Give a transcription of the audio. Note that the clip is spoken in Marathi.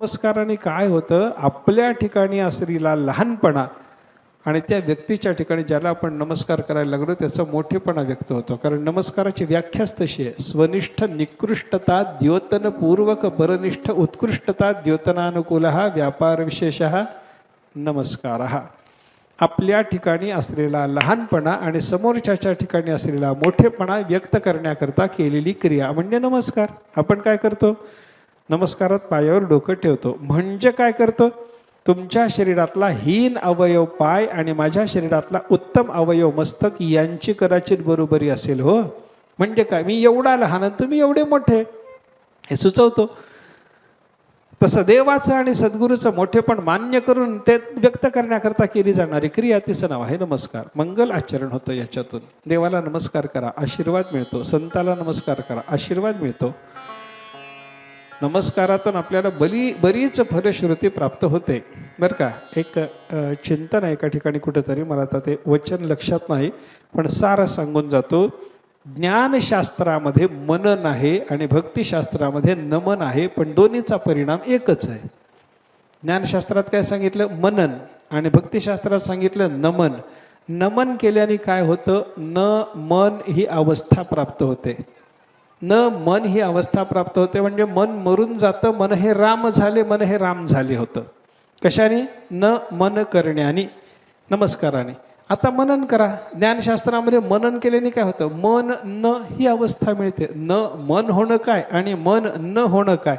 नमस्काराने काय होतं, आपल्या ठिकाणी असलेला लहानपणा आणि त्या व्यक्तीच्या ठिकाणी ज्याला आपण नमस्कार करायला लागलो त्याचा मोठेपणा व्यक्त होतो. कारण नमस्काराची व्याख्याच तशी आहे. स्वनिष्ठ निकृष्टता द्योतनपूर्वक परनिष्ठ उत्कृष्टता द्योतनानुकूल व्यापार विशेष नमस्कार. आपल्या ठिकाणी असलेला लहानपणा आणि समोरच्याच्या ठिकाणी असलेला मोठेपणा व्यक्त करण्याकरता केलेली क्रिया म्हणजे नमस्कार. आपण काय करतो? नमस्कारात पायावर डोकं ठेवतो. म्हणजे काय करतो? तुमच्या शरीरातला हीन अवयव पाय आणि माझ्या शरीरातला उत्तम अवयव मस्तक यांची कदाचित बरोबरी असेल. हो, म्हणजे काय, मी एवढा लहान आणि तुम्ही एवढे मोठे हे सुचवतो. तसं देवाचं आणि सद्गुरूचं मोठेपण मान्य करून ते व्यक्त करण्याकरता केली जाणारी क्रिया, तिचं नाव आहे नमस्कार. मंगल आचरण होतं याच्यातून. देवाला नमस्कार करा, आशीर्वाद मिळतो. संताला नमस्कार करा, आशीर्वाद मिळतो. नमस्कारातून आपल्याला बरीच फलश्रुती प्राप्त होते बरं का. एक चिंतन आहे एका ठिकाणी कुठेतरी, मला आता ते वचन लक्षात नाही, पण सार सांगून जातो. ज्ञानशास्त्रामध्ये मनन आहे आणि भक्तिशास्त्रामध्ये नमन आहे, पण दोन्हीचा परिणाम एकच आहे. ज्ञानशास्त्रात काय सांगितलं? मनन. आणि भक्तिशास्त्रात सांगितलं नमन. नमन केल्याने काय होतं? न मन ही अवस्था प्राप्त होते. न मन ही अवस्था प्राप्त होते म्हणजे मन मरून जातं. मन हे राम झाले, मन हे राम झाले होतं. कशाने? न मन करण्याने, नमस्काराने. आता मनन करा. ज्ञानशास्त्रामध्ये मनन केल्याने काय होतं? मन न ही अवस्था मिळते. न मन होणं काय आणि मन न होणं काय